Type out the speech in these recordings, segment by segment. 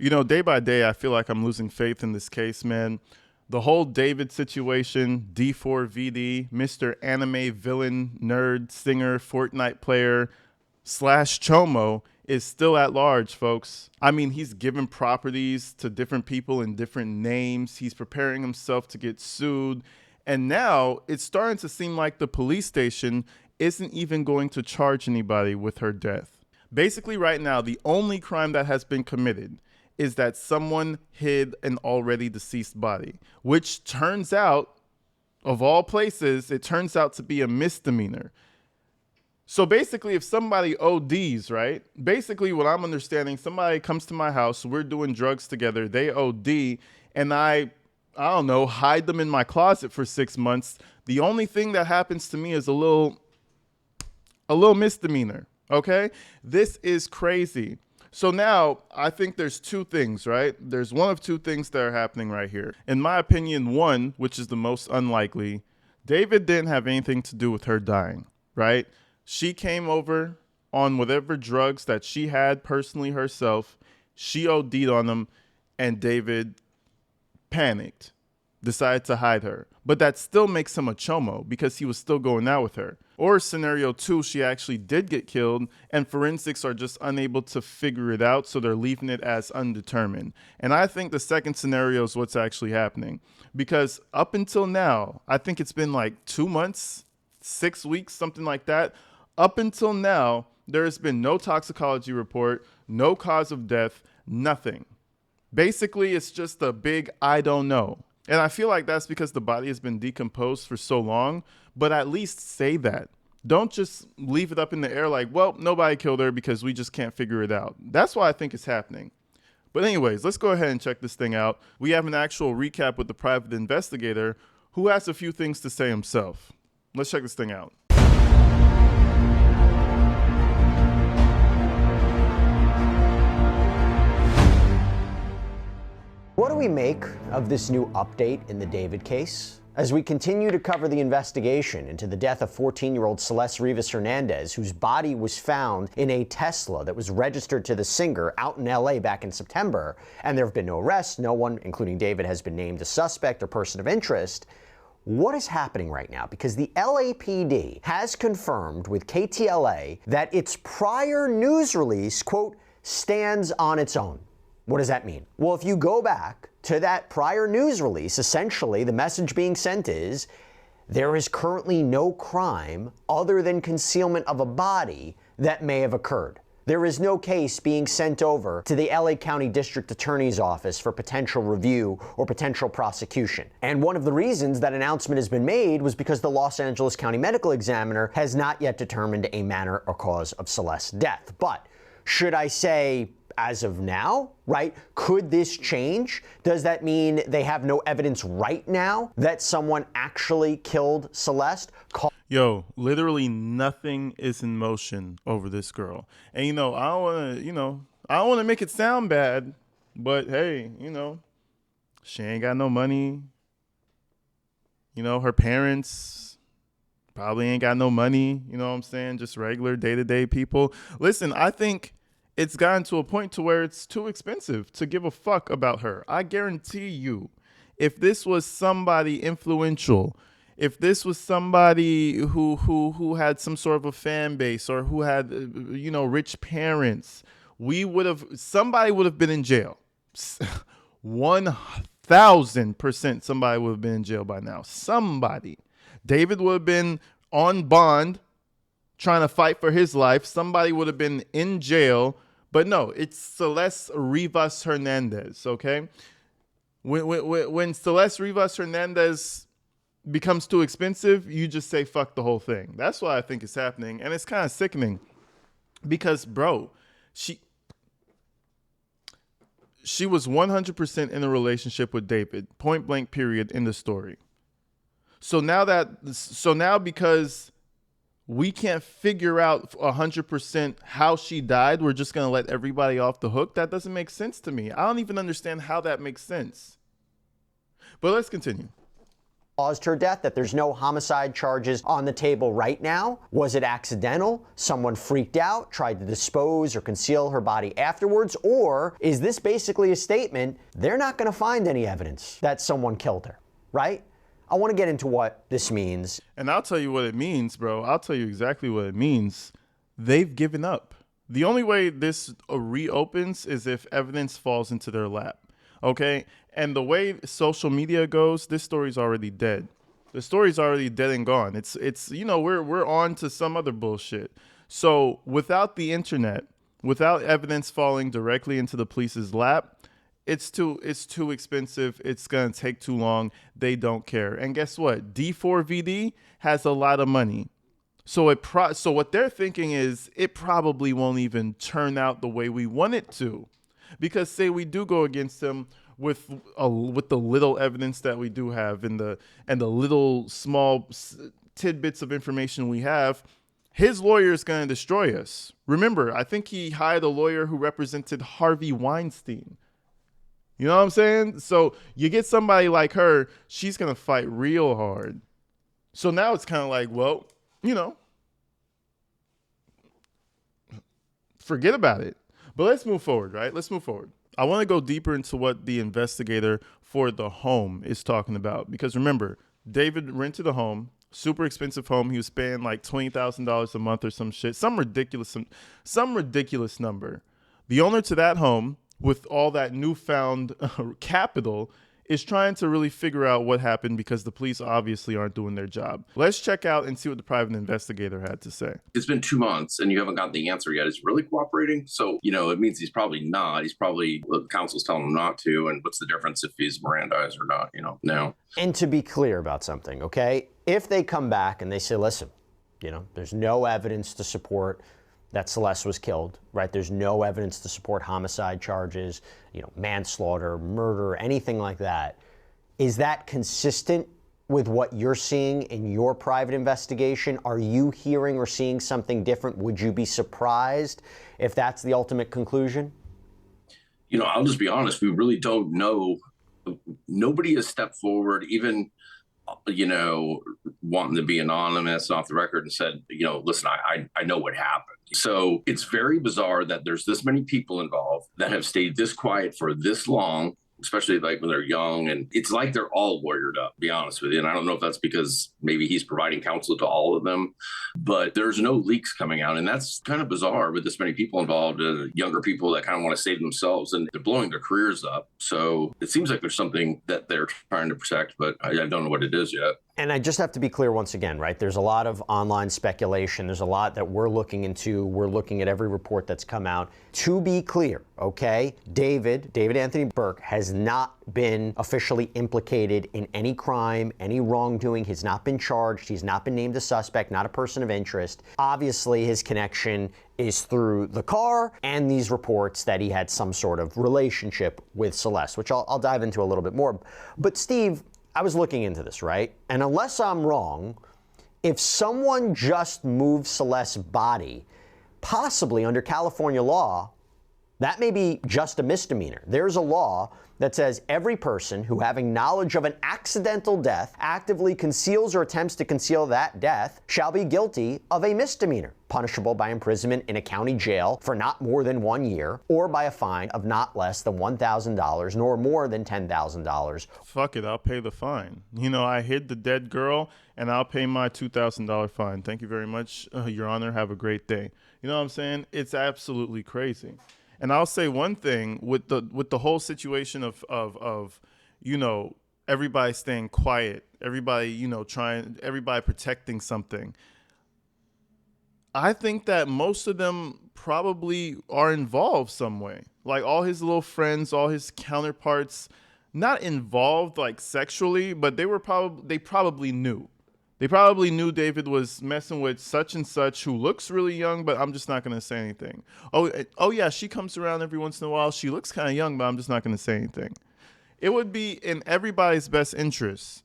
You know, day by day, I feel like I'm losing faith in this case, man. The whole David situation, D4vd, Mr. Anime Villain, Nerd, Singer, Fortnite player, slash Chomo, is still at large, folks. I mean, he's given properties to different people in different names. He's preparing himself to get sued. And now it's starting to seem like the police station isn't even going to charge anybody with her death. Basically, right now, the only crime that has been committed is that someone hid an already deceased body, which turns out, of all places, it turns out to be a misdemeanor. So basically, if somebody ODs, right? Basically, what I'm understanding, somebody comes to my house, we're doing drugs together, they OD, and I don't know, hide them in my closet for 6 months. The only thing that happens to me is a little misdemeanor, okay? This is crazy. So now I think there's two things, right? There's one of two things that are happening right here. In my opinion, one, which is the most unlikely, David didn't have anything to do with her dying, right? She came over on whatever drugs that she had personally herself. She OD'd on them, and David panicked, decided to hide her. But that still makes him a chomo because he was still going out with her. Or scenario two, she actually did get killed and forensics are just unable to figure it out, so they're leaving it as undetermined. And I think the second scenario is what's actually happening, because up until now, I think it's been like 2 months, 6 weeks, something like that. Up until now, there has been no toxicology report, no cause of death, nothing. Basically, it's just a big I don't know. And I feel like that's because the body has been decomposed for so long, but at least say that. Don't just leave it up in the air like, well, nobody killed her because we just can't figure it out. That's why I think it's happening. But anyways, let's go ahead and check this thing out. We have an actual recap with the private investigator who has a few things to say himself. Let's check this thing out. What do we make of this new update in the David case? As we continue to cover the investigation into the death of 14-year-old Celeste Rivas Hernandez, whose body was found in a Tesla that was registered to the singer out in LA back in September, and there have been no arrests, no one, including David, has been named a suspect or person of interest. What is happening right now? Because the LAPD has confirmed with KTLA that its prior news release, quote, stands on its own. What does that mean? Well, if you go back to that prior news release, essentially the message being sent is there is currently no crime other than concealment of a body that may have occurred. There is no case being sent over to the LA County District Attorney's Office for potential review or potential prosecution. And one of the reasons that announcement has been made was because the Los Angeles County Medical Examiner has not yet determined a manner or cause of Celeste's death. But should I say, as of now, right? Could this change? Does that mean they have no evidence right now that someone actually killed Celeste? Yo, literally nothing is in motion over this girl. And I don't want to make it sound bad, but hey, she ain't got no money. Her parents probably ain't got no money, you know what I'm saying? Just regular day-to-day people. Listen, I think it's gotten to a point to where it's too expensive to give a fuck about her. I guarantee you, if this was somebody influential, if this was somebody who had some sort of a fan base or who had, rich parents, somebody would have been in jail. 1,000% somebody would have been in jail by now. Somebody. David would have been on bond trying to fight for his life. Somebody would have been in jail. But no, it's Celeste Rivas Hernandez, okay? When Celeste Rivas Hernandez becomes too expensive, you just say fuck the whole thing. That's why I think it's happening. And it's kind of sickening because, bro, she was 100% in a relationship with David, point blank period in the story. So now because we can't figure out 100% how she died, we're just going to let everybody off the hook? That doesn't make sense to me. I don't even understand how that makes sense. But let's continue. caused her death, that there's no homicide charges on the table right now? Was it accidental? Someone freaked out, tried to dispose or conceal her body afterwards? Or is this basically a statement they're not going to find any evidence that someone killed her, right? I want to get into what this means. And I'll tell you what it means, bro. I'll tell you exactly what it means. They've given up. The only way this reopens is if evidence falls into their lap. Okay? And the way social media goes, this story's already dead. The story's already dead and gone. It's we're on to some other bullshit. So without the internet, without evidence falling directly into the police's lap, it's too expensive. It's gonna take too long. They don't care. And guess what? D4vd has a lot of money. So so what they're thinking is it probably won't even turn out the way we want it to, because say we do go against them with the little evidence that we do have and the little small tidbits of information we have, his lawyer is going to destroy us. Remember, I think he hired a lawyer who represented Harvey Weinstein. You know what I'm saying? So you get somebody like her, she's going to fight real hard. So now it's kind of like, well, forget about it. But let's move forward, right? Let's move forward. I want to go deeper into what the investigator for the home is talking about. Because remember, David rented a home, super expensive home. He was paying like $20,000 a month or some shit, some ridiculous number. The owner to that home, with all that newfound capital, is trying to really figure out what happened because the police obviously aren't doing their job. Let's check out and see what the private investigator had to say. It's been 2 months and you haven't got the answer yet. Is he really cooperating? So, it means he's probably not. He's probably, the counsel's telling him not to. And what's the difference if he's Mirandized or not, now? And to be clear about something, okay? If they come back and they say, listen, there's no evidence to support that Celeste was killed, right? There's no evidence to support homicide charges, manslaughter, murder, anything like that. Is that consistent with what you're seeing in your private investigation? Are you hearing or seeing something different? Would you be surprised if that's the ultimate conclusion? I'll just be honest. We really don't know. Nobody has stepped forward, even wanting to be anonymous and off the record, and said, listen, I know what happened. So it's very bizarre that there's this many people involved that have stayed this quiet for this long, especially like when they're young. And it's like they're all lawyered up, to be honest with you. And I don't know if that's because maybe he's providing counsel to all of them, but there's no leaks coming out. And that's kind of bizarre with this many people involved, younger people that kind of want to save themselves, and they're blowing their careers up. So it seems like there's something that they're trying to protect, but I don't know what it is yet. And I just have to be clear once again, right? There's a lot of online speculation. There's a lot that we're looking into. We're looking at every report that's come out. To be clear, okay, David Anthony Burke has not been officially implicated in any crime, any wrongdoing. He's not been charged. He's not been named a suspect, not a person of interest. Obviously, his connection is through the car and these reports that he had some sort of relationship with Celeste, which I'll dive into a little bit more. But Steve, I was looking into this, right? And unless I'm wrong, if someone just moved Celeste's body, possibly under California law, that may be just a misdemeanor. There's a law that says every person who, having knowledge of an accidental death, actively conceals or attempts to conceal that death shall be guilty of a misdemeanor, punishable by imprisonment in a county jail for not more than 1 year, or by a fine of not less than $1,000 nor more than $10,000. Fuck it, I'll pay the fine. I hid the dead girl, and I'll pay my $2,000 fine. Thank you very much, Your Honor. Have a great day. You know what I'm saying? It's absolutely crazy. And I'll say one thing with the whole situation of everybody staying quiet, everybody everybody protecting something. I think that most of them probably are involved some way. Like all his little friends, all his counterparts, not involved like sexually, but they probably knew. They probably knew David was messing with such and such who looks really young, but I'm just not going to say anything. Oh yeah, she comes around every once in a while. She looks kind of young, but I'm just not going to say anything. It would be in everybody's best interest.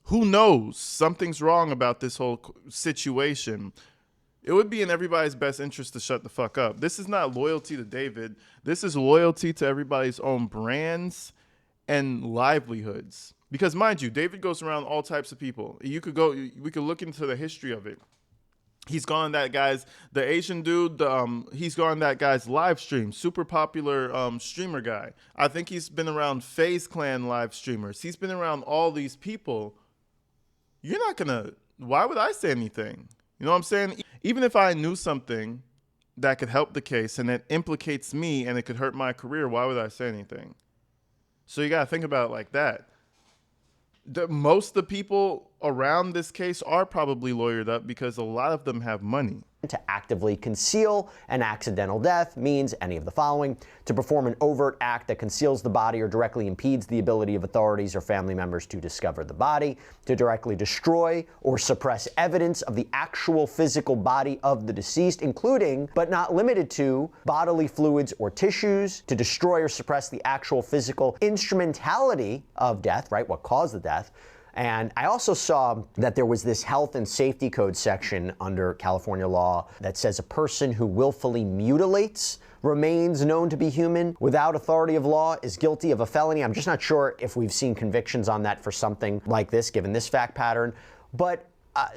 Who knows? Something's wrong about this whole situation. It would be in everybody's best interest to shut the fuck up. This is not loyalty to David. This is loyalty to everybody's own brands and livelihoods. Because mind you, David goes around all types of people. We could look into the history of it. He's gone that guy's, the Asian dude, he's gone that guy's live stream, super popular streamer guy. I think he's been around FaZe Clan live streamers. He's been around all these people. You're not gonna, why would I say anything? You know what I'm saying? Even if I knew something that could help the case and it implicates me and it could hurt my career, why would I say anything? So you gotta think about it like that. Most of the people around this case are probably lawyered up because a lot of them have money. To actively conceal an accidental death means any of the following: to perform an overt act that conceals the body or directly impedes the ability of authorities or family members to discover the body, to directly destroy or suppress evidence of the actual physical body of the deceased, including but not limited to bodily fluids or tissues, to destroy or suppress the actual physical instrumentality of death, right, what caused the death. And I also saw that there was this health and safety code section under California law that says a person who willfully mutilates remains known to be human without authority of law is guilty of a felony. I'm just not sure if we've seen convictions on that for something like this, given this fact pattern. But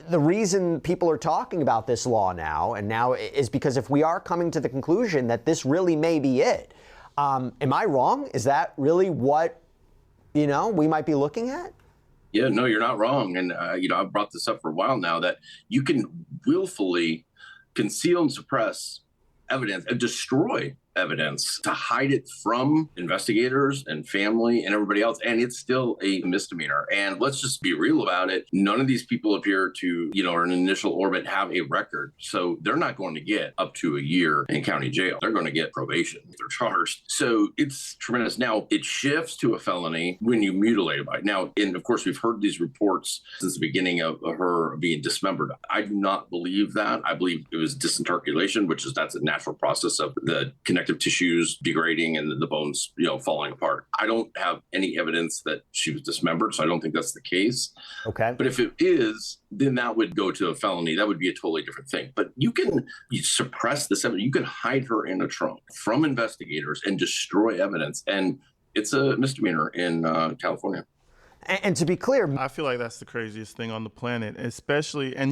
the reason people are talking about this law now is because if we are coming to the conclusion that this really may be it, am I wrong? Is that really what, we might be looking at? Yeah, no, you're not wrong. And, I've brought this up for a while now, that you can willfully conceal and suppress evidence and destroy evidence to hide it from investigators and family and everybody else, and it's still a misdemeanor. And let's just be real about it. None of these people appear to, in initial orbit, have a record. So they're not going to get up to a year in county jail. They're going to get probation if they're charged. So it's tremendous. Now, it shifts to a felony when you mutilate a body. Now, and of course, we've heard these reports since the beginning of her being dismembered. I do not believe that. I believe it was disinterculation, that's a natural process of the connective tissues degrading and the bones, falling apart. I don't have any evidence that she was dismembered, so I don't think that's the case. Okay. But if it is, then that would go to a felony. That would be a totally different thing. But you suppress this evidence. You can hide her in a trunk from investigators and destroy evidence. And it's a misdemeanor in California. And to be clear, I feel like that's the craziest thing on the planet, especially, and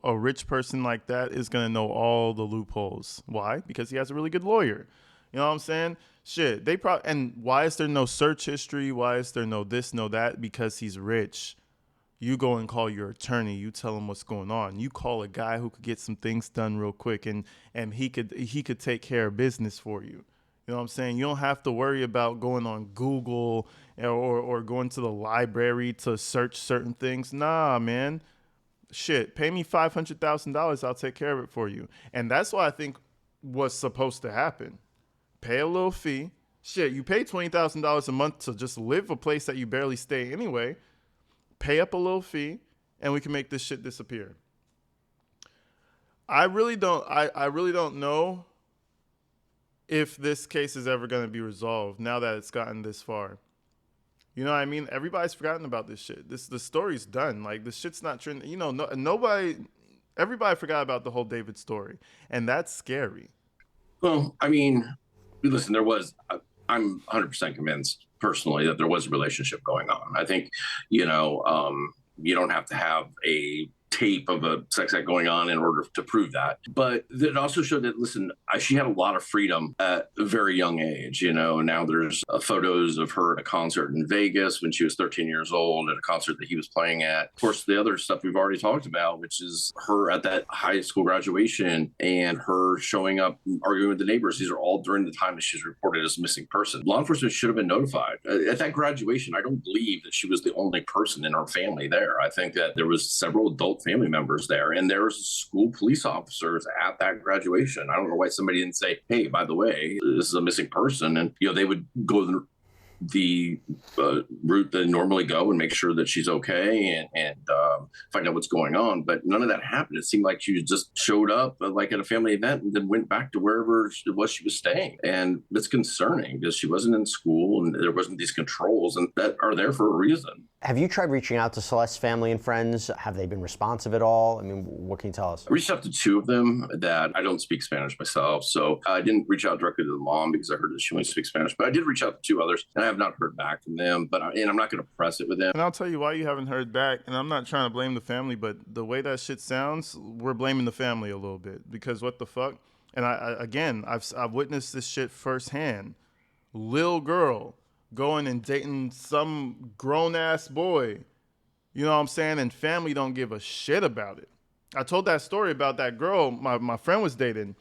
a rich person like that is going to know all the loopholes. Why? Because he has a really good lawyer. You know what I'm saying? Shit, and why is there no search history? Why is there no this, no that? Because he's rich. You go and call your attorney. You tell him what's going on. You call a guy who could get some things done real quick, and he could take care of business for you. You know what I'm saying? You don't have to worry about going on Google or going to the library to search certain things. Nah, man. Shit, pay me $500,000. I'll take care of it for you. And that's what I think was supposed to happen. Pay a little fee. Shit, you pay $20,000 a month to just live a place that you barely stay anyway. Pay up a little fee, and we can make this shit disappear. I really don't know if this case is ever going to be resolved now that it's gotten this far. You know what I mean? Everybody's forgotten about this shit. The story's done. Like, this shit's not trending. Everybody forgot about the whole David story. And that's scary. Well, I mean, listen, I'm 100% convinced personally that there was a relationship going on. I think, you don't have to have a tape of a sex act going on in order to prove that. But it also showed that, listen, she had a lot of freedom at a very young age. Now there's photos of her at a concert in Vegas when she was 13 years old at a concert that he was playing at. Of course, the other stuff we've already talked about, which is her at that high school graduation and her showing up arguing with the neighbors. These are all during the time that she's reported as a missing person. Law enforcement should have been notified. At that graduation, I don't believe that she was the only person in her family there. I think that there was several adult family members there, and there was school police officers at that graduation. I don't know why somebody didn't say, hey, by the way, this is a missing person. And, they would go the route they normally go and make sure that she's okay and find out what's going on. But none of that happened. It seemed like she just showed up like at a family event and then went back to wherever it was she was staying. And that's concerning because she wasn't in school and there wasn't these controls and that are there for a reason. Have you tried reaching out to Celeste's family and friends? Have they been responsive at all? I mean, what can you tell us? I reached out to two of them that I don't speak Spanish myself. So I didn't reach out directly to the mom because I heard that she only speaks Spanish, but I did reach out to two others. And have not heard back from them, and I'm not going to press it with them. And I'll tell you why you haven't heard back. And I'm not trying to blame the family, but the way that shit sounds, we're blaming the family a little bit, because what the fuck? And I've witnessed this shit firsthand. Lil girl going and dating some grown ass boy. You know what I'm saying? And family don't give a shit about it. I told that story about that girl my friend was dating.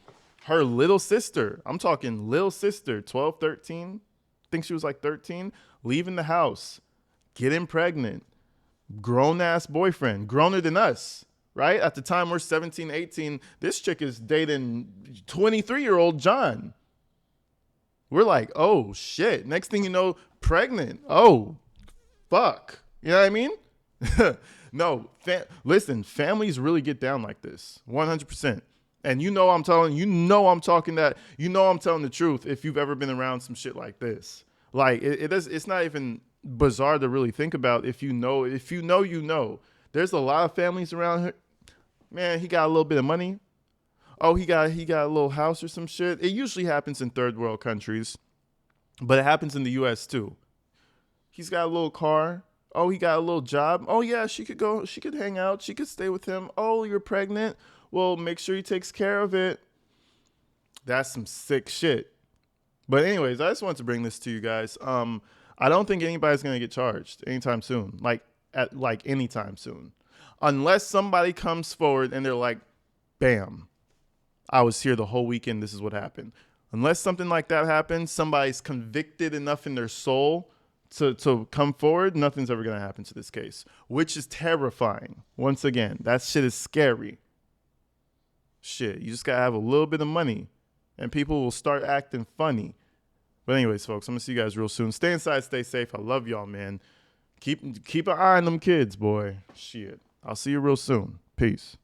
Her little sister, I'm talking little sister, 12, 13, I think she was like 13, leaving the house, getting pregnant, grown-ass boyfriend, growner than us, right? At the time, we're 17, 18. This chick is dating 23-year-old John. We're like, oh, shit. Next thing you know, pregnant. Oh, fuck. You know what I mean? No, listen, families really get down like this, 100%. And I'm telling the truth if you've ever been around some shit like this. Like, it's not even bizarre to really think about if you know. There's a lot of families around here. Man, he got a little bit of money. Oh, he got a little house or some shit. It usually happens in third world countries, but it happens in the U.S. too. He's got a little car. Oh, he got a little job. Oh, yeah, she could hang out. She could stay with him. Oh, you're pregnant. Well, make sure he takes care of it. That's some sick shit. But anyways, I just wanted to bring this to you guys. I don't think anybody's going to get charged anytime soon, like anytime soon, unless somebody comes forward and they're like, bam, I was here the whole weekend. This is what happened. Unless something like that happens, somebody's convicted enough in their soul to come forward, nothing's ever going to happen to this case, which is terrifying. Once again, that shit is scary. Shit, you just got to have a little bit of money and people will start acting funny. But anyways, folks, I'm going to see you guys real soon. Stay inside, stay safe. I love y'all, man. Keep an eye on them kids, boy. Shit. I'll see you real soon. Peace.